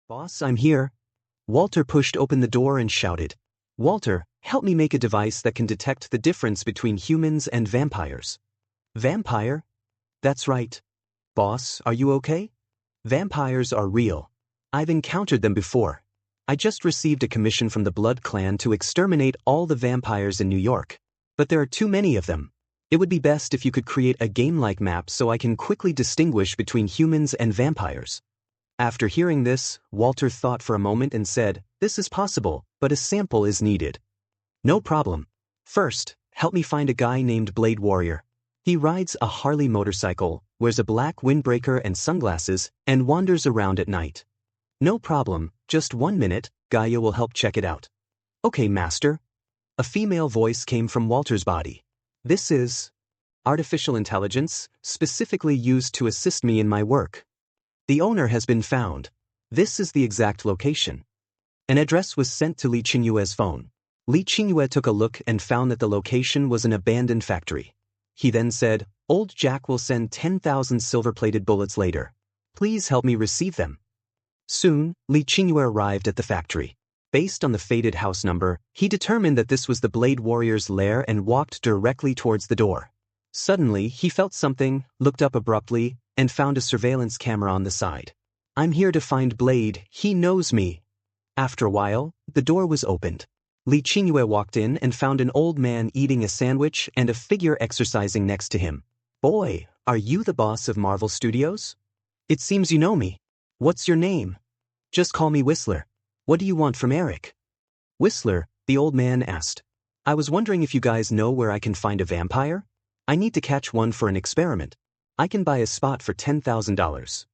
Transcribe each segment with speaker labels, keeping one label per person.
Speaker 1: Boss, I'm here. Walter pushed open the door and shouted. Walter, help me make a device that can detect the difference between humans and vampires. Vampire? That's right. Boss, are you okay? Vampires are real. I've encountered them before. I just received a commission from the Blood Clan to exterminate all the vampires in New York. But there are too many of them. It would be best if you could create a game-like map so I can quickly distinguish between humans and vampires. After hearing this, Walter thought for a moment and said, "This is possible, but a sample is needed." No problem. First, help me find a guy named Blade Warrior. He rides a Harley motorcycle, wears a black windbreaker and sunglasses, and wanders around at night. No problem, just 1 minute, Gaia will help check it out. Okay, master. A female voice came from Walter's body. This is artificial intelligence, specifically used to assist me in my work. The owner has been found. This is the exact location. An address was sent to Li Qingyue's phone. Li Qingyue took a look and found that the location was an abandoned factory. He then said, "Old Jack will send 10,000 silver-plated bullets later. Please help me receive them." Soon, Li Qingyue arrived at the factory. Based on the faded house number, he determined that this was the Blade Warrior's lair and walked directly towards the door. Suddenly, he felt something, looked up abruptly, and found a surveillance camera on the side. "I'm here to find Blade, he knows me." After a while, the door was opened. Li Qingyue walked in and found an old man eating a sandwich and a figure exercising next to him. "Boy, are you the boss of Marvel Studios? It seems you know me. What's your name?" "Just call me Whistler. What do you want from Eric?" "Whistler," the old man asked. "I was wondering if you guys know where I can find a vampire? I need to catch one for an experiment. I can buy a spot for $10,000.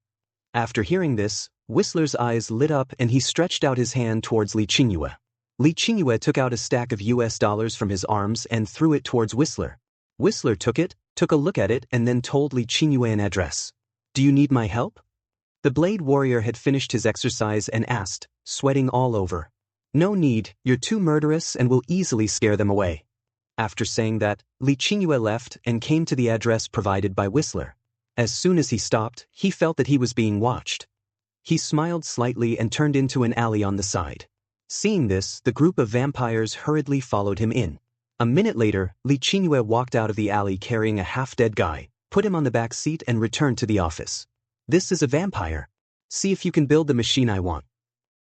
Speaker 1: After hearing this, Whistler's eyes lit up and he stretched out his hand towards Li Qingyue. Li Qingyue took out a stack of US dollars from his arms and threw it towards Whistler. Whistler took it, took a look at it and then told Li Qingyue an address. "Do you need my help?" The Blade Warrior had finished his exercise and asked, sweating all over. "No need, you're too murderous and will easily scare them away." After saying that, Li Qingyue left and came to the address provided by Whistler. As soon as he stopped, he felt that he was being watched. He smiled slightly and turned into an alley on the side. Seeing this, the group of vampires hurriedly followed him in. A minute later, Li Qingyue walked out of the alley carrying a half-dead guy, put him on the back seat and returned to the office. "This is a vampire. See if you can build the machine I want."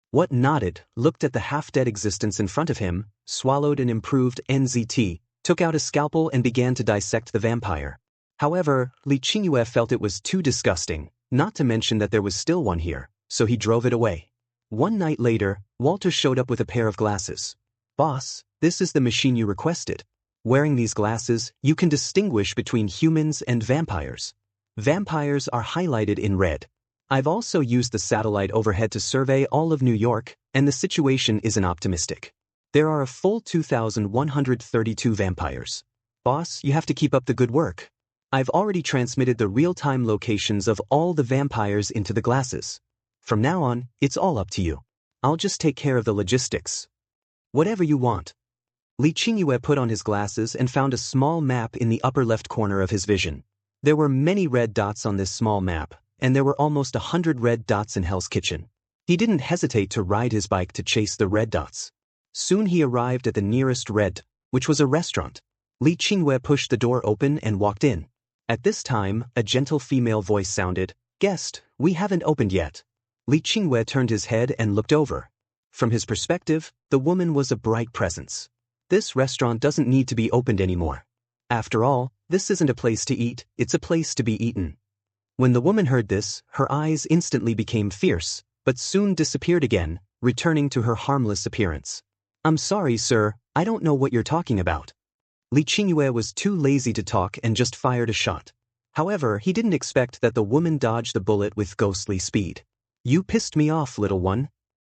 Speaker 1: What nodded, looked at the half-dead existence in front of him, swallowed an improved NZT, took out a scalpel and began to dissect the vampire. However, Li Qingyue felt it was too disgusting, not to mention that there was still one here, so he drove it away. One night later, Walter showed up with a pair of glasses. "Boss, this is the machine you requested. Wearing these glasses, you can distinguish between humans and vampires. Vampires are highlighted in red. I've also used the satellite overhead to survey all of New York, and the situation isn't optimistic. There are a full 2,132 vampires. Boss, you have to keep up the good work. I've already transmitted the real-time locations of all the vampires into the glasses. From now on, it's all up to you. I'll just take care of the logistics. Whatever you want." Li Qingyue put on his glasses and found a small map in the upper left corner of his vision. There were many red dots on this small map, and there were almost 100 red dots in Hell's Kitchen. He didn't hesitate to ride his bike to chase the red dots. Soon he arrived at the nearest red, which was a restaurant. Li Qingyue pushed the door open and walked in. At this time, a gentle female voice sounded, "Guest, we haven't opened yet." Li Qingyue turned his head and looked over. From his perspective, the woman was a bright presence. This restaurant doesn't need to be opened anymore. After all, this isn't a place to eat, it's a place to be eaten. When the woman heard this, her eyes instantly became fierce, but soon disappeared again, returning to her harmless appearance. "I'm sorry, sir, I don't know what you're talking about." Li Qingyue was too lazy to talk and just fired a shot. However, he didn't expect that the woman dodged the bullet with ghostly speed. "You pissed me off, little one."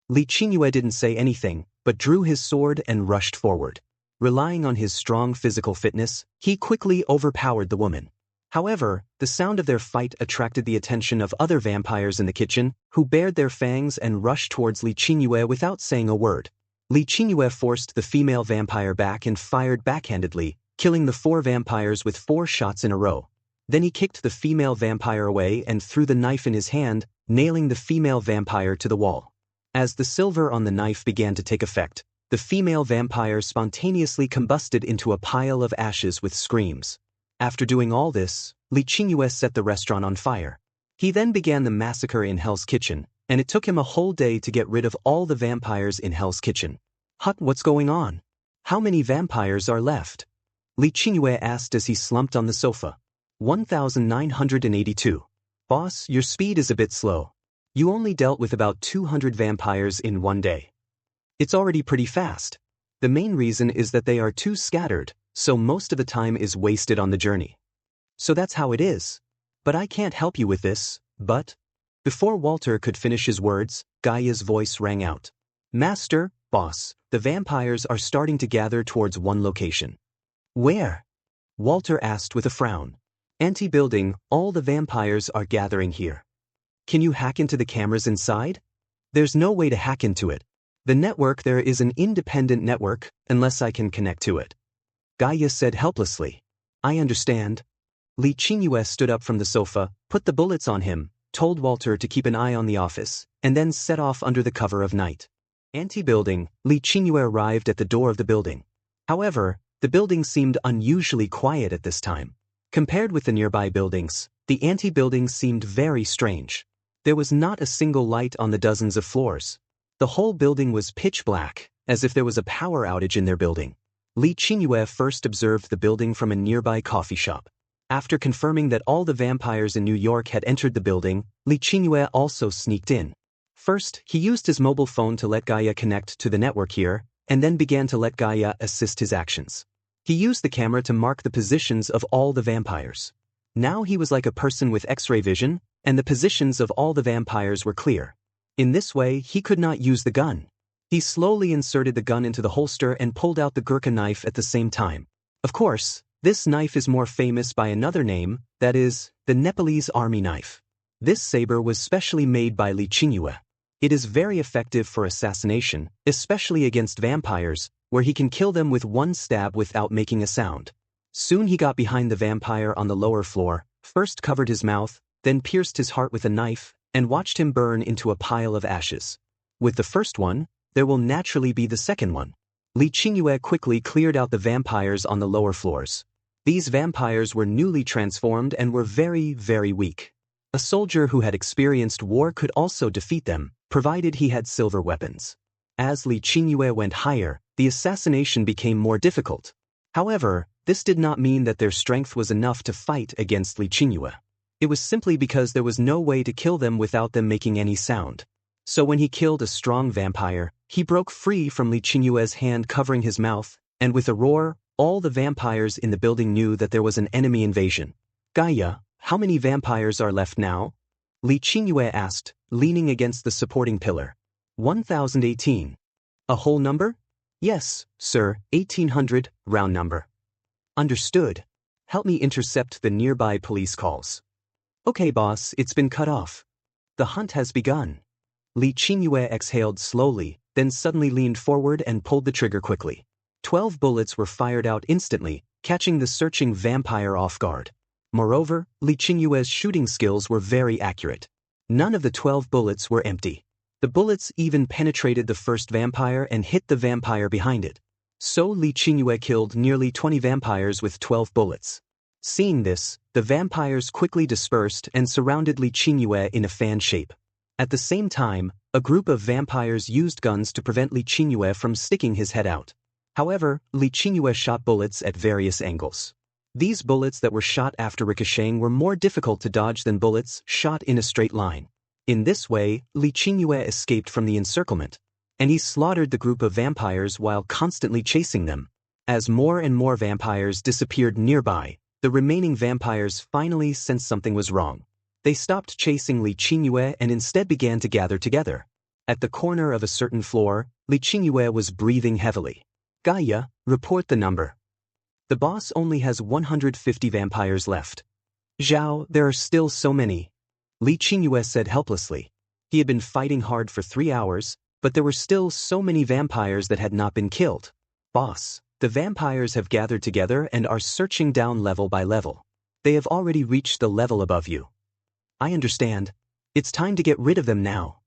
Speaker 1: Li Qingyue didn't say anything, but drew his sword and rushed forward. Relying on his strong physical fitness, he quickly overpowered the woman. However, the sound of their fight attracted the attention of other vampires in the kitchen, who bared their fangs and rushed towards Li Qingyue without saying a word. Li Qingyue forced the female vampire back and fired backhandedly, killing the 4 vampires with 4 shots in a row. Then he kicked the female vampire away and threw the knife in his hand, nailing the female vampire to the wall. As the silver on the knife began to take effect, the female vampire spontaneously combusted into a pile of ashes with screams. After doing all this, Li Qingyue set the restaurant on fire. He then began the massacre in Hell's Kitchen, and it took him a whole day to get rid of all the vampires in Hell's Kitchen. What's going on? How many vampires are left? Li Qingyue asked as he slumped on the sofa. 1982. Boss, your speed is a bit slow. You only dealt with about 200 vampires in one day. It's already pretty fast. The main reason is that they are too scattered, so most of the time is wasted on the journey. So that's how it is. But I can't help you with this, but... Before Walter could finish his words, Gaia's voice rang out. Master, boss, the vampires are starting to gather towards one location. Where? Walter asked with a frown. Anti-building, all the vampires are gathering here. Can you hack into the cameras inside? There's no way to hack into it. The network there is an independent network, unless I can connect to it. Gaia said helplessly. I understand. Li Qingyue stood up from the sofa, put the bullets on him, told Walter to keep an eye on the office, and then set off under the cover of night. Anti-building, Li Qingyue arrived at the door of the building. However, the building seemed unusually quiet at this time. Compared with the nearby buildings, the anti-building seemed very strange. There was not a single light on the dozens of floors. The whole building was pitch black, as if there was a power outage in their building. Li Qingyue first observed the building from a nearby coffee shop. After confirming that all the vampires in New York had entered the building, Li Qingyue also sneaked in. First, he used his mobile phone to let Gaia connect to the network here, and then began to let Gaia assist his actions. He used the camera to mark the positions of all the vampires. Now he was like a person with X-ray vision, and the positions of all the vampires were clear. In this way, he could not use the gun. He slowly inserted the gun into the holster and pulled out the Gurkha knife at the same time. Of course, this knife is more famous by another name, that is, the Nepalese army knife. This saber was specially made by Li Qingyue. It is very effective for assassination, especially against vampires, where he can kill them with one stab without making a sound. Soon he got behind the vampire on the lower floor, first covered his mouth, then pierced his heart with a knife, and watched him burn into a pile of ashes. With the first one, there will naturally be the second one. Li Qingyue quickly cleared out the vampires on the lower floors. These vampires were newly transformed and were very, very weak. A soldier who had experienced war could also defeat them, provided he had silver weapons. As Li Qingyue went higher, the assassination became more difficult. However, this did not mean that their strength was enough to fight against Li Qingyue. It was simply because there was no way to kill them without them making any sound. So when he killed a strong vampire, he broke free from Li Qingyue's hand covering his mouth, and with a roar, all the vampires in the building knew that there was an enemy invasion. Gaia, how many vampires are left now? Li Qingyue asked, leaning against the supporting pillar. 1018. A whole number? Yes, sir, 1800, round number. Understood. Help me intercept the nearby police calls. Okay, boss, it's been cut off. The hunt has begun. Li Qingyue exhaled slowly, then suddenly leaned forward and pulled the trigger quickly. 12 bullets were fired out instantly, catching the searching vampire off guard. Moreover, Li Qingyue's shooting skills were very accurate. None of the 12 bullets were empty. The bullets even penetrated the first vampire and hit the vampire behind it. So Li Qingyue killed nearly 20 vampires with 12 bullets. Seeing this, the vampires quickly dispersed and surrounded Li Qingyue in a fan shape. At the same time, a group of vampires used guns to prevent Li Qingyue from sticking his head out. However, Li Qingyue shot bullets at various angles. These bullets that were shot after ricocheting were more difficult to dodge than bullets shot in a straight line. In this way, Li Qingyue escaped from the encirclement, and he slaughtered the group of vampires while constantly chasing them. As more and more vampires disappeared nearby, the remaining vampires finally sensed something was wrong. They stopped chasing Li Qingyue and instead began to gather together. At the corner of a certain floor, Li Qingyue was breathing heavily. Gaia, report the number. The boss only has 150 vampires left. Zhao, there are still so many. Li Qingyue said helplessly. He had been fighting hard for 3 hours, but there were still so many vampires that had not been killed. Boss, the vampires have gathered together and are searching down level by level. They have already reached the level above you. I understand. It's time to get rid of them now.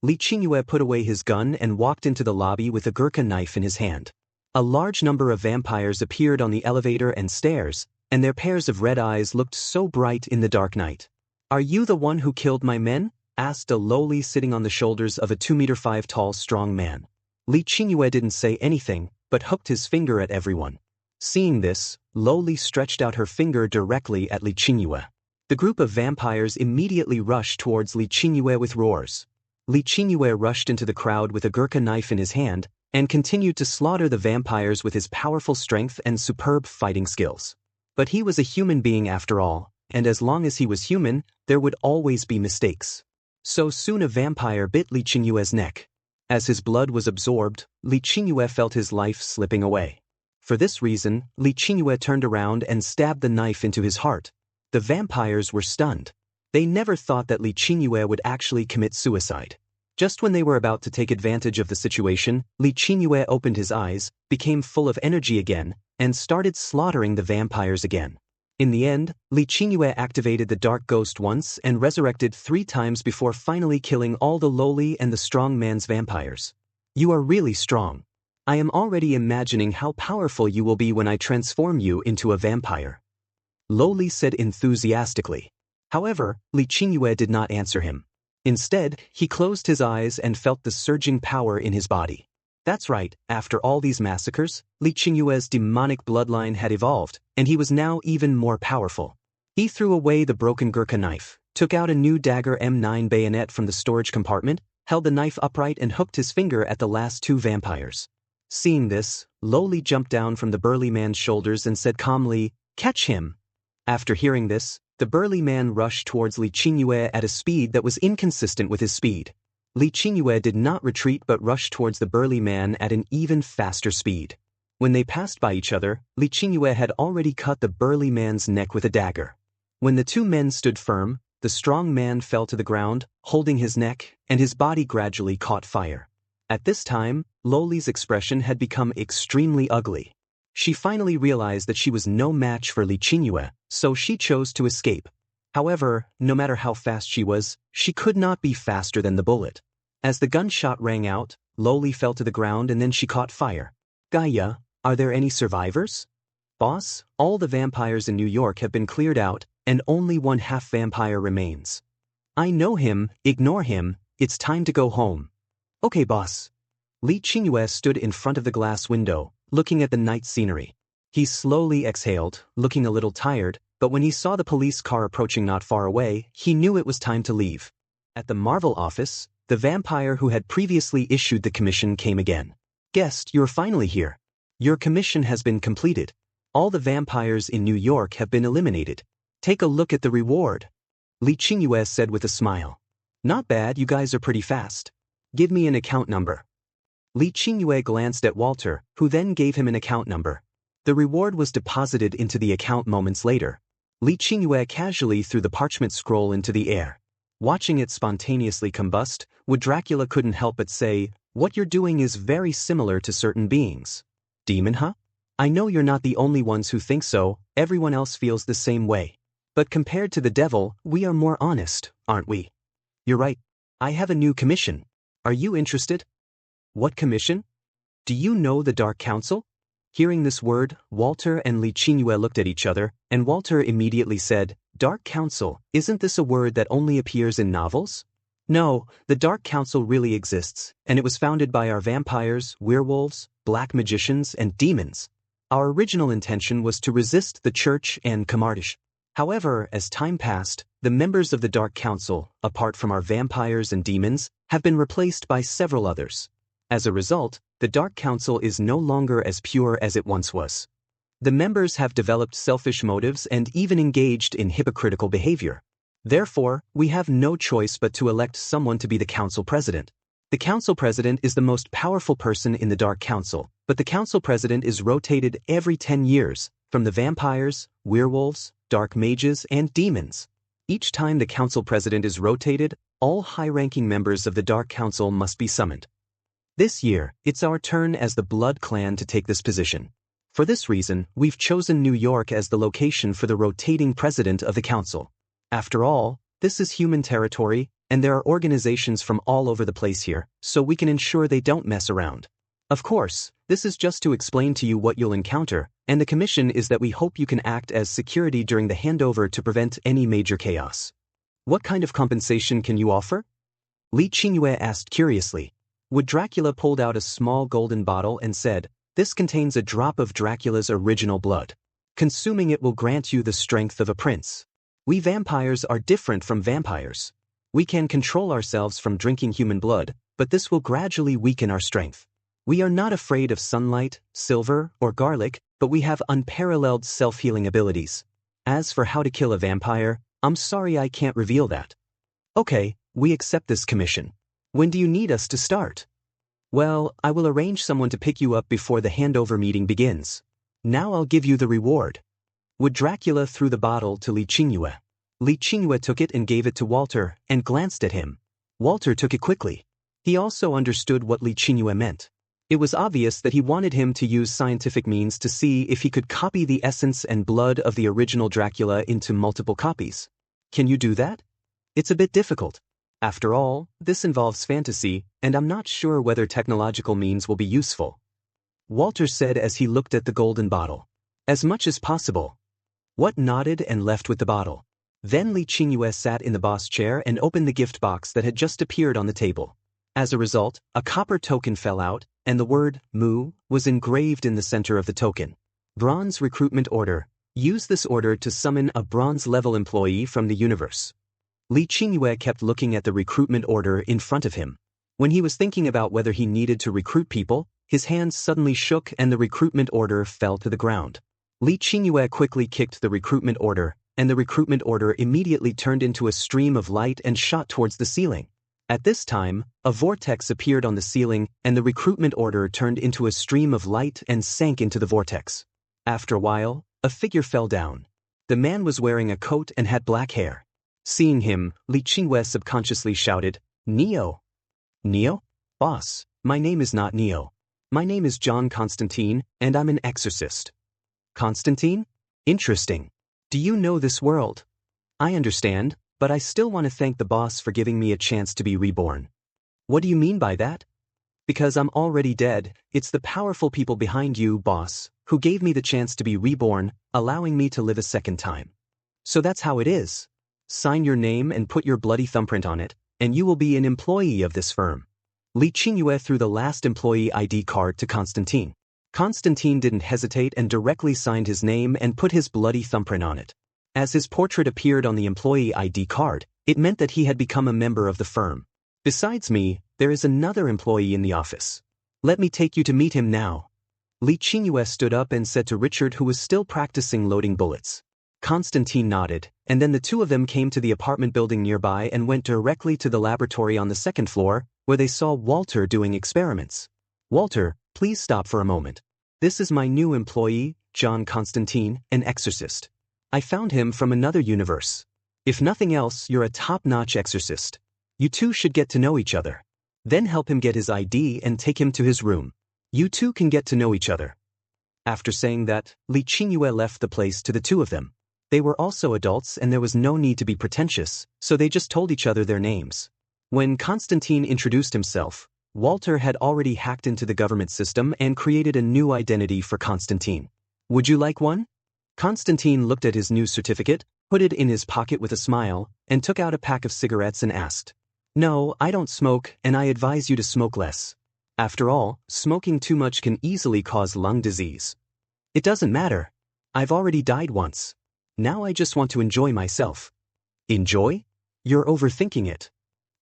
Speaker 1: Li Qingyue put away his gun and walked into the lobby with a Gurkha knife in his hand. A large number of vampires appeared on the elevator and stairs, and their pairs of red eyes looked so bright in the dark night. "Are you the one who killed my men?" asked a lowly sitting on the shoulders of a 2'5" tall strong man. Li Qingyue didn't say anything, but hooked his finger at everyone. Seeing this, Lowly stretched out her finger directly at Li Qingyue. The group of vampires immediately rushed towards Li Qingyue with roars. Li Qingyue rushed into the crowd with a Gurkha knife in his hand, and continued to slaughter the vampires with his powerful strength and superb fighting skills. But he was a human being after all, and as long as he was human, there would always be mistakes. So soon a vampire bit Li Qingyue's neck. As his blood was absorbed, Li Qingyue felt his life slipping away. For this reason, Li Qingyue turned around and stabbed the knife into his heart. The vampires were stunned. They never thought that Li Qingyue would actually commit suicide. Just when they were about to take advantage of the situation, Li Qingyue opened his eyes, became full of energy again, and started slaughtering the vampires again. In the end, Li Qingyue activated the Dark Ghost once and resurrected 3 times before finally killing all the lowly and the strong man's vampires. "You are really strong. I am already imagining how powerful you will be when I transform you into a vampire," Lowly said enthusiastically. However, Li Qingyue did not answer him. Instead, he closed his eyes and felt the surging power in his body. That's right, after all these massacres, Li Qingyue's demonic bloodline had evolved, and he was now even more powerful. He threw away the broken Gurkha knife, took out a new dagger M9 bayonet from the storage compartment, held the knife upright and hooked his finger at the last 2 vampires. Seeing this, Lowly jumped down from the burly man's shoulders and said calmly, "Catch him." After hearing this, the burly man rushed towards Li Qingyue at a speed that was inconsistent with his speed. Li Qingyue did not retreat but rushed towards the burly man at an even faster speed. When they passed by each other, Li Qingyue had already cut the burly man's neck with a dagger. When the 2 men stood firm, the strong man fell to the ground, holding his neck, and his body gradually caught fire. At this time, Lowly's expression had become extremely ugly. She finally realized that she was no match for Li Qingyue, so she chose to escape. However, no matter how fast she was, she could not be faster than the bullet. As the gunshot rang out, Lowly fell to the ground and then she caught fire. "Gaia, are there any survivors?" "Boss, all the vampires in New York have been cleared out, and only 1 half vampire remains." "I know him, ignore him, it's time to go home." "Okay, boss." Li Qingyue stood in front of the glass window, looking at the night scenery. He slowly exhaled, looking a little tired, but when he saw the police car approaching not far away, he knew it was time to leave. At the Marvel office, the vampire who had previously issued the commission came again. "Guest, you're finally here. Your commission has been completed. All the vampires in New York have been eliminated. Take a look at the reward," Li Qingyue said with a smile. "Not bad, you guys are pretty fast. Give me an account number." Li Qingyue glanced at Walter, who then gave him an account number. The reward was deposited into the account moments later. Li Qingyue casually threw the parchment scroll into the air. Watching it spontaneously combust, Dracula couldn't help but say, "What you're doing is very similar to certain beings." "Demon, huh? I know you're not the only ones who think so, everyone else feels the same way. But compared to the devil, we are more honest, aren't we?" "You're right. I have a new commission. Are you interested?" "What commission? Do you know the Dark Council?" Hearing this word, Walter and Li Qingyue looked at each other, and Walter immediately said, "Dark Council, isn't this a word that only appears in novels?" "No, the Dark Council really exists, and it was founded by our vampires, werewolves, black magicians, and demons. Our original intention was to resist the church and Kamardish. However, as time passed, the members of the Dark Council, apart from our vampires and demons, have been replaced by several others. As a result, the Dark Council is no longer as pure as it once was. The members have developed selfish motives and even engaged in hypocritical behavior. Therefore, we have no choice but to elect someone to be the council president. The council president is the most powerful person in the Dark Council, but the council president is rotated every 10 years, from the vampires, werewolves, dark mages, and demons. Each time the council president is rotated, all high-ranking members of the Dark Council must be summoned. This year, it's our turn as the Blood Clan to take this position. For this reason, we've chosen New York as the location for the rotating president of the council. After all, this is human territory, and there are organizations from all over the place here, so we can ensure they don't mess around. Of course, this is just to explain to you what you'll encounter, and the commission is that we hope you can act as security during the handover to prevent any major chaos. What kind of compensation can you offer? Li Qingyue asked curiously. Would Dracula pulled out a small golden bottle and said, "This contains a drop of Dracula's original blood. Consuming it will grant you the strength of a prince. We vampires are different from vampires. We can control ourselves from drinking human blood, but this will gradually weaken our strength. We are not afraid of sunlight, silver, or garlic, but we have unparalleled self-healing abilities. As for how to kill a vampire, I'm sorry I can't reveal that." Okay, we accept this commission. When do you need us to start? Well, I will arrange someone to pick you up before the handover meeting begins. Now I'll give you the reward. Would Dracula threw the bottle to Li Qingyue. Li Qingyue took it and gave it to Walter and glanced at him. Walter took it quickly. He also understood what Li Qingyue meant. It was obvious that he wanted him to use scientific means to see if he could copy the essence and blood of the original Dracula into multiple copies. Can you do that? It's a bit difficult. After all, this involves fantasy, and I'm not sure whether technological means will be useful. Walter said as he looked at the golden bottle. As much as possible. What nodded and left with the bottle. Then Li Qingyue sat in the boss chair and opened the gift box that had just appeared on the table. As a result, a copper token fell out, and the word, Mu, was engraved in the center of the token. Bronze Recruitment Order. Use this order to summon a bronze-level employee from the universe. Li Qingyue kept looking at the recruitment order in front of him. When he was thinking about whether he needed to recruit people, his hands suddenly shook and the recruitment order fell to the ground. Li Qingyue quickly kicked the recruitment order, and the recruitment order immediately turned into a stream of light and shot towards the ceiling. At this time, a vortex appeared on the ceiling, and the recruitment order turned into a stream of light and sank into the vortex. After a while, a figure fell down. The man was wearing a coat and had black hair. Seeing him, Li Qingyue subconsciously shouted, "Neo!" "Neo? Boss, my name is not Neo. My name is John Constantine, and I'm an exorcist." "Constantine? Interesting. Do you know this world?" "I understand, but I still want to thank the boss for giving me a chance to be reborn." "What do you mean by that?" "Because I'm already dead, it's the powerful people behind you, boss, who gave me the chance to be reborn, allowing me to live a second time. So that's how it is. Sign your name and put your bloody thumbprint on it, and you will be an employee of this firm." Li Qingyue threw the last employee ID card to Constantine. Constantine didn't hesitate and directly signed his name and put his bloody thumbprint on it. As his portrait appeared on the employee ID card, it meant that he had become a member of the firm. "Besides me, there is another employee in the office. Let me take you to meet him now." Li Qingyue stood up and said to Richard, who was still practicing loading bullets. Constantine nodded, and then the two of them came to the apartment building nearby and went directly to the laboratory on the second floor, where they saw Walter doing experiments. "Walter, please stop for a moment. This is my new employee, John Constantine, an exorcist. I found him from another universe. If nothing else, you're a top-notch exorcist. You two should get to know each other. Then help him get his ID and take him to his room. You two can get to know each other." After saying that, Li Qingyue left the place to the two of them. They were also adults and there was no need to be pretentious, so they just told each other their names. When Constantine introduced himself, Walter had already hacked into the government system and created a new identity for Constantine. "Would you like one?" Constantine looked at his new certificate, put it in his pocket with a smile, and took out a pack of cigarettes and asked, "No, I don't smoke, and I advise you to smoke less. After all, smoking too much can easily cause lung disease." "It doesn't matter. I've already died once. Now I just want to enjoy myself." "Enjoy? You're overthinking it,"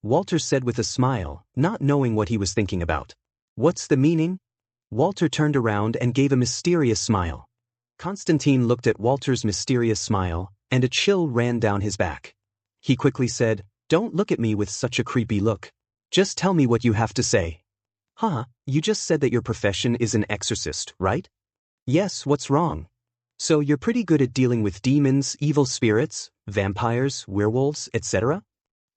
Speaker 1: Walter said with a smile, not knowing what he was thinking about. "What's the meaning?" Walter turned around and gave a mysterious smile. Constantine looked at Walter's mysterious smile, and a chill ran down his back. He quickly said, "Don't look at me with such a creepy look. Just tell me what you have to say." "Huh, you just said that your profession is an exorcist, right?" "Yes, what's wrong? So you're pretty good at dealing with demons, evil spirits, vampires, werewolves, etc.?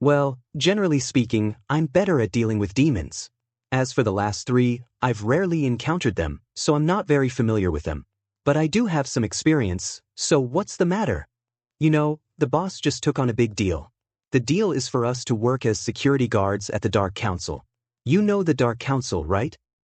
Speaker 1: Well, generally speaking, I'm better at dealing with demons. As for the last three, I've rarely encountered them, so I'm not very familiar with them. But I do have some experience, so what's the matter? You know, the boss just took on a big deal. The deal is for us to work as security guards at the Dark Council. You know the Dark Council, right?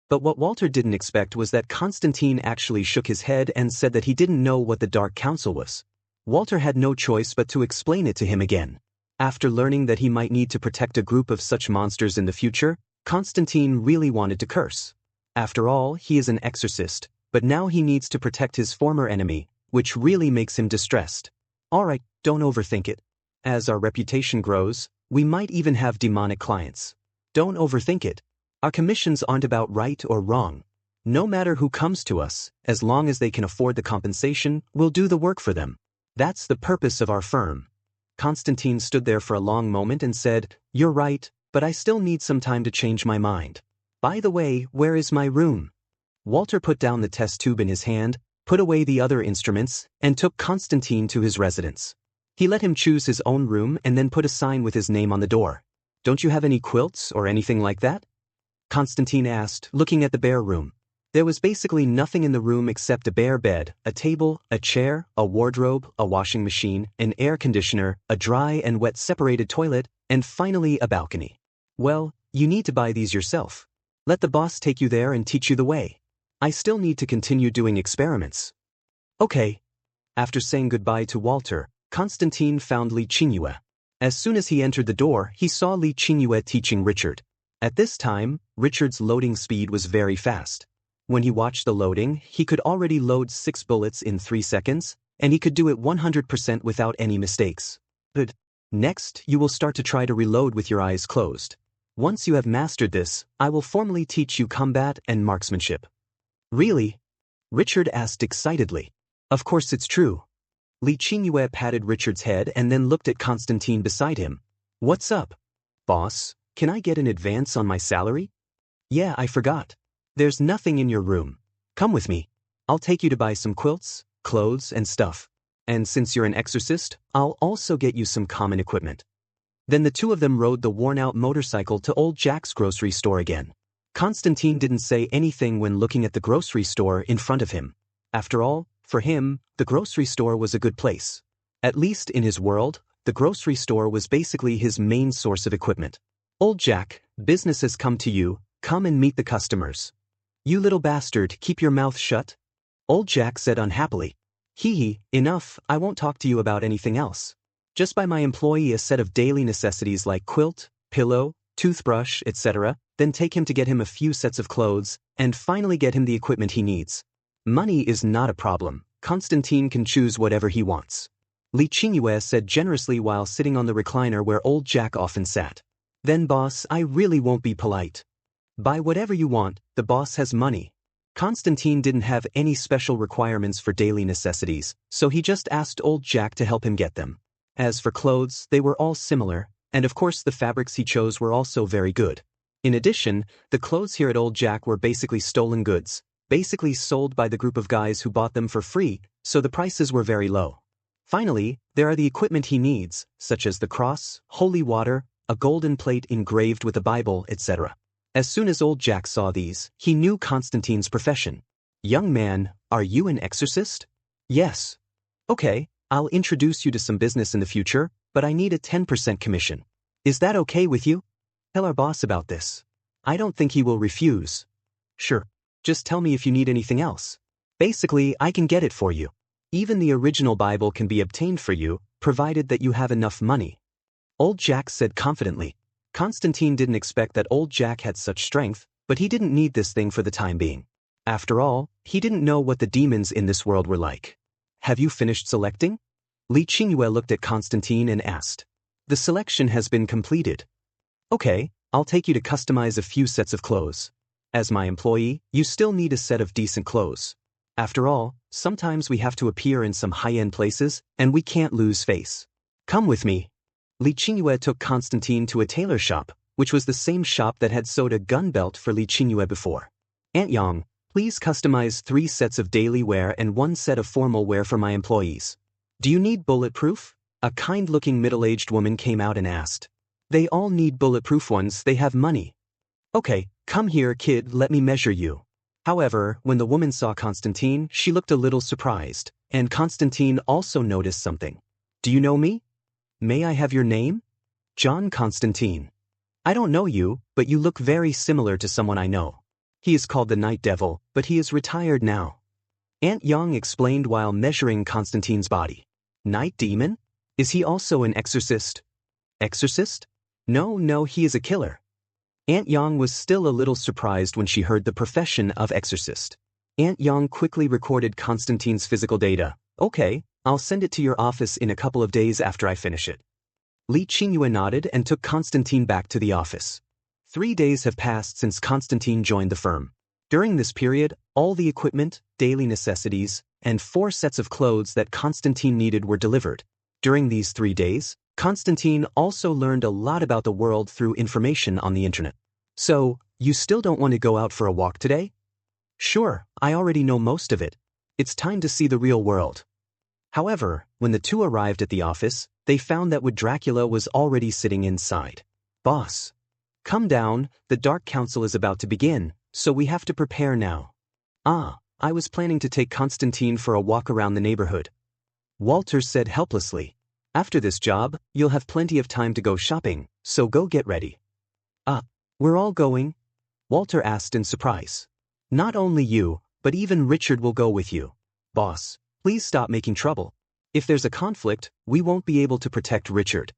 Speaker 1: But what Walter didn't expect was that Constantine actually shook his head and said that he didn't know what the Dark Council was. Walter had no choice but to explain it to him again. After learning that he might need to protect a group of such monsters in the future, Constantine really wanted to curse. After all, he is an exorcist, but now he needs to protect his former enemy, which really makes him distressed. Alright, don't overthink it. As our reputation grows, we might even have demonic clients. Don't overthink it. Our commissions aren't about right or wrong. No matter who comes to us, as long as they can afford the compensation, we'll do the work for them. That's the purpose of our firm. Constantine stood there for a long moment and said, "You're right, but I still need some time to change my mind. By the way, where is my room?" Walter put down the test tube in his hand, put away the other instruments, and took Constantine to his residence. He let him choose his own room and then put a sign with his name on the door. "Don't you have any quilts or anything like that?" Constantine asked, looking at the bare room. There was basically nothing in the room except a bare bed, a table, a chair, a wardrobe, a washing machine, an air conditioner, a dry and wet separated toilet, and finally a balcony. "Well, you need to buy these yourself. Let the boss take you there and teach you the way. I still need to continue doing experiments." "Okay." After saying goodbye to Walter, Constantine found Li Qingyue. As soon as he entered the door, he saw Li Qingyue teaching Richard. At this time, Richard's loading speed was very fast. When he watched the loading, he could already load 6 bullets in 3 seconds, and he could do it 100% without any mistakes. Good. Next, you will start to try to reload with your eyes closed. Once you have mastered this, I will formally teach you combat and marksmanship. "Really?" Richard asked excitedly. "Of course it's true." Li Qingyue patted Richard's head and then looked at Constantine beside him. "What's up? Boss, can I get an advance on my salary?" "Yeah, I forgot. There's nothing in your room. Come with me. I'll take you to buy some quilts, clothes, and stuff. And since you're an exorcist, I'll also get you some common equipment." Then the two of them rode the worn-out motorcycle to old Jack's grocery store again. Constantine didn't say anything when looking at the grocery store in front of him. After all, for him, the grocery store was a good place. At least in his world, the grocery store was basically his main source of equipment. "Old Jack, business has come to you. Come and meet the customers." "You little bastard, keep your mouth shut." Old Jack said unhappily. Hee, enough, I won't talk to you about anything else. Just buy my employee a set of daily necessities like quilt, pillow, toothbrush, etc., then take him to get him a few sets of clothes, and finally get him the equipment he needs. Money is not a problem. Constantine can choose whatever he wants. Li Qingyue said generously while sitting on the recliner where old Jack often sat. "Then boss, I really won't be polite. Buy whatever you want, the boss has money." Constantine didn't have any special requirements for daily necessities, so he just asked old Jack to help him get them. As for clothes, they were all similar, and of course the fabrics he chose were also very good. In addition, the clothes here at old Jack were basically stolen goods, basically sold by the group of guys who bought them for free, so the prices were very low. Finally, there are the equipment he needs, such as the cross, holy water, a golden plate engraved with a Bible, etc. As soon as old Jack saw these, he knew Constantine's profession. "Young man, are you an exorcist?" "Yes." "Okay, I'll introduce you to some business in the future, but I need a 10% commission. Is that okay with you? Tell our boss about this. I don't think he will refuse." "Sure. Just tell me if you need anything else. Basically, I can get it for you. Even the original Bible can be obtained for you, provided that you have enough money." Old Jack said confidently. Constantine didn't expect that old Jack had such strength, but he didn't need this thing for the time being. After all, he didn't know what the demons in this world were like. "Have you finished selecting?" Li Qingyue looked at Constantine and asked. "The selection has been completed." "Okay, I'll take you to customize a few sets of clothes. As my employee, you still need a set of decent clothes. After all, sometimes we have to appear in some high-end places, and we can't lose face. Come with me." Li Qingyue took Constantine to a tailor shop, which was the same shop that had sewed a gun belt for Li Qingyue before. "Aunt Yang, please customize 3 sets of daily wear and 1 set of formal wear for my employees." "Do you need bulletproof?" A kind-looking middle-aged woman came out and asked. "They all need bulletproof ones, they have money." "Okay, come here, kid, let me measure you." However, when the woman saw Constantine, she looked a little surprised, and Constantine also noticed something. "Do you know me? May I have your name?" John Constantine. I don't know you, but you look very similar to someone I know. He is called the Night Devil, but he is retired now. Aunt Yang explained while measuring Constantine's body. Night Demon? Is he also an exorcist? Exorcist? No, he is a killer. Aunt Yang was still a little surprised when she heard the profession of exorcist. Aunt Yang quickly recorded Constantine's physical data. Okay, I'll send it to your office in a couple of days after I finish it. Li Qingyue nodded and took Constantine back to the office. 3 days have passed since Constantine joined the firm. During this period, all the equipment, daily necessities, and 4 sets of clothes that Constantine needed were delivered. During these 3 days, Constantine also learned a lot about the world through information on the internet. So, you still don't want to go out for a walk today? Sure, I already know most of it. It's time to see the real world. However, when the two arrived at the office, they found that Wood Dracula was already sitting inside. Boss. Come down, the Dark Council is about to begin, so we have to prepare now. I was planning to take Constantine for a walk around the neighborhood. Walter said helplessly. After this job, you'll have plenty of time to go shopping, so go get ready. We're all going? Walter asked in surprise. Not only you, but even Richard will go with you. Boss, please stop making trouble. If there's a conflict, we won't be able to protect Richard.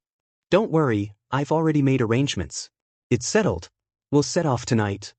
Speaker 1: Don't worry, I've already made arrangements. It's settled. We'll set off tonight.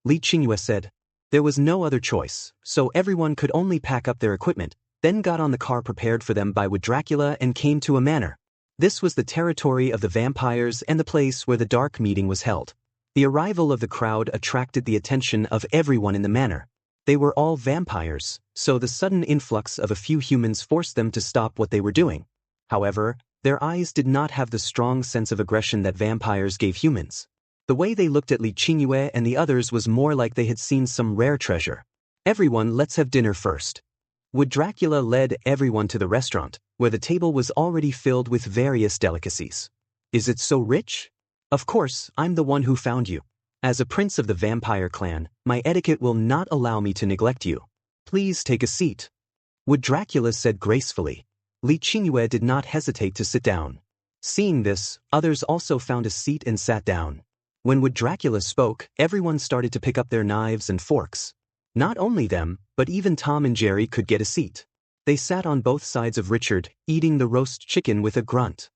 Speaker 1: Li Qingyue said. There was no other choice, so everyone could only pack up their equipment, then got on the car prepared for them by Wood Dracula and came to a manor. This was the territory of the vampires and the place where the dark meeting was held. The arrival of the crowd attracted the attention of everyone in the manor. They were all vampires, so the sudden influx of a few humans forced them to stop what they were doing. However, their eyes did not have the strong sense of aggression that vampires gave humans. The way they looked at Li Qingyue and the others was more like they had seen some rare treasure. Everyone, let's have dinner first. Wood Dracula led everyone to the restaurant, where the table was already filled with various delicacies. Is it so rich? Of course, I'm the one who found you. As a prince of the vampire clan, my etiquette will not allow me to neglect you. Please take a seat. Wood Dracula said gracefully. Li Qingyue did not hesitate to sit down. Seeing this, others also found a seat and sat down. When Wood Dracula spoke, everyone started to pick up their knives and forks. Not only them, but even Tom and Jerry could get a seat. They sat on both sides of Richard, eating the roast chicken with a grunt.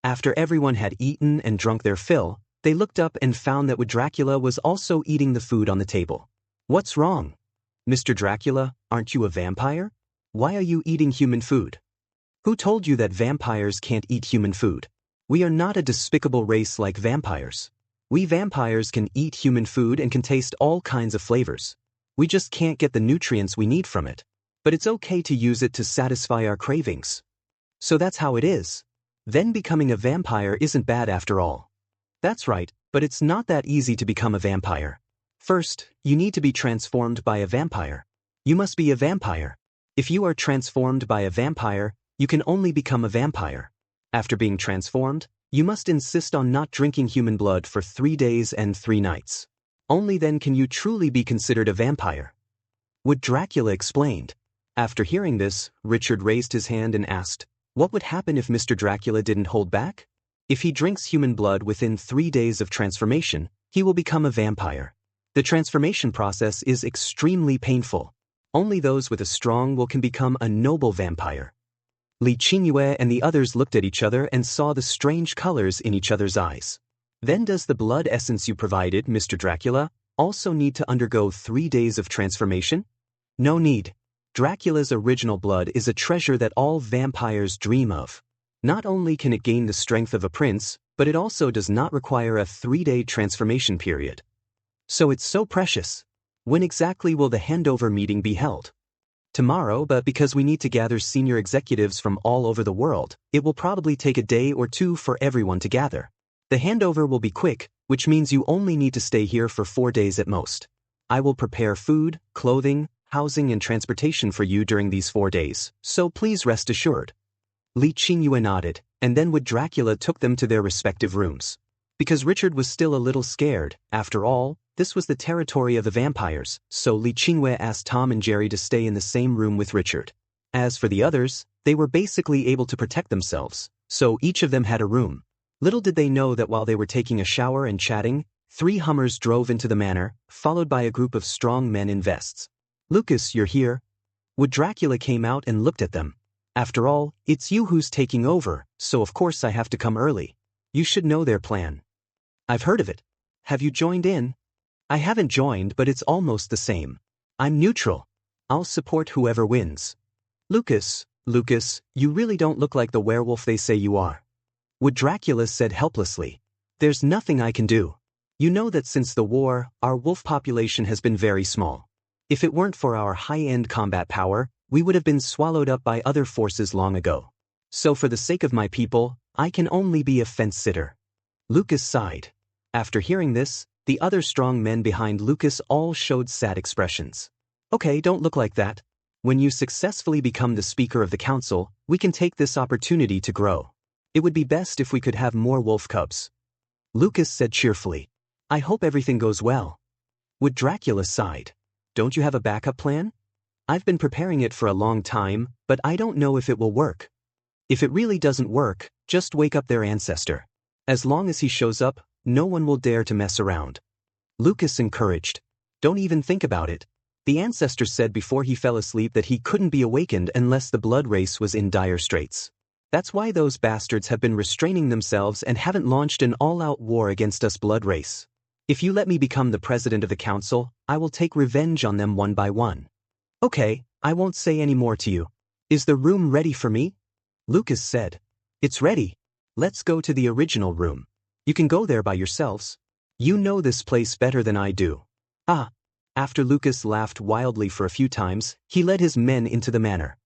Speaker 1: After everyone had eaten and drunk their fill, they looked up and found that Wood Dracula was also eating the food on the table. What's wrong? Mr. Dracula, aren't you a vampire? Why are you eating human food? Who told you that vampires can't eat human food? We are not a despicable race like vampires. We vampires can eat human food and can taste all kinds of flavors. We just can't get the nutrients we need from it. But it's okay to use it to satisfy our cravings. So that's how it is. Then becoming a vampire isn't bad after all. That's right, but it's not that easy to become a vampire. First, you need to be transformed by a vampire. You must be a vampire. If you are transformed by a vampire, you can only become a vampire. After being transformed, you must insist on not drinking human blood for 3 days and 3 nights. Only then can you truly be considered a vampire. Wood Dracula explained. After hearing this, Richard raised his hand and asked, what would happen if Mr. Dracula didn't hold back? If he drinks human blood within 3 days of transformation, he will become a vampire. The transformation process is extremely painful. Only those with a strong will can become a noble vampire. Li Qingyue and the others looked at each other and saw the strange colors in each other's eyes. Then does the blood essence you provided, Mr. Dracula, also need to undergo 3 days of transformation? No need. Dracula's original blood is a treasure that all vampires dream of. Not only can it gain the strength of a prince, but it also does not require a 3-day transformation period. So it's so precious. When exactly will the handover meeting be held? Tomorrow, but because we need to gather senior executives from all over the world, it will probably take a day or 2 for everyone to gather. The handover will be quick, which means you only need to stay here for 4 days at most. I will prepare food, clothing, housing and transportation for you during these 4 days, so please rest assured. Li Qingyue nodded, and then Wood Dracula took them to their respective rooms. Because Richard was still a little scared, after all, this was the territory of the vampires, so Li Qingyue asked Tom and Jerry to stay in the same room with Richard. As for the others, they were basically able to protect themselves, so each of them had a room. Little did they know that while they were taking a shower and chatting, 3 Hummers drove into the manor, followed by a group of strong men in vests. "Lucas, you're here?" Would Dracula came out and looked at them. "After all, it's you who's taking over, so of course I have to come early. You should know their plan." "I've heard of it. Have you joined in?" "I haven't joined, but it's almost the same. I'm neutral. I'll support whoever wins." Lucas, you really don't look like the werewolf they say you are." Would Dracula said helplessly. "There's nothing I can do. You know that since the war, our wolf population has been very small. If it weren't for our high-end combat power, we would have been swallowed up by other forces long ago. So for the sake of my people, I can only be a fence-sitter." Lucas sighed. After hearing this, the other strong men behind Lucas all showed sad expressions. "Okay, don't look like that. When you successfully become the Speaker of the Council, we can take this opportunity to grow. It would be best if we could have more wolf cubs." Lucas said cheerfully. "I hope everything goes well." Would Dracula sighed. "Don't you have a backup plan?" "I've been preparing it for a long time, but I don't know if it will work." "If it really doesn't work, just wake up their ancestor. As long as he shows up, no one will dare to mess around." Lucas encouraged. "Don't even think about it. The ancestor said before he fell asleep that he couldn't be awakened unless the blood race was in dire straits. That's why those bastards have been restraining themselves and haven't launched an all-out war against us blood race. If you let me become the president of the council, I will take revenge on them one by one." "Okay, I won't say any more to you. Is the room ready for me?" Lucas said. "It's ready. Let's go to the original room. You can go there by yourselves. You know this place better than I do." "Ah." After Lucas laughed wildly for a few times, he led his men into the manor.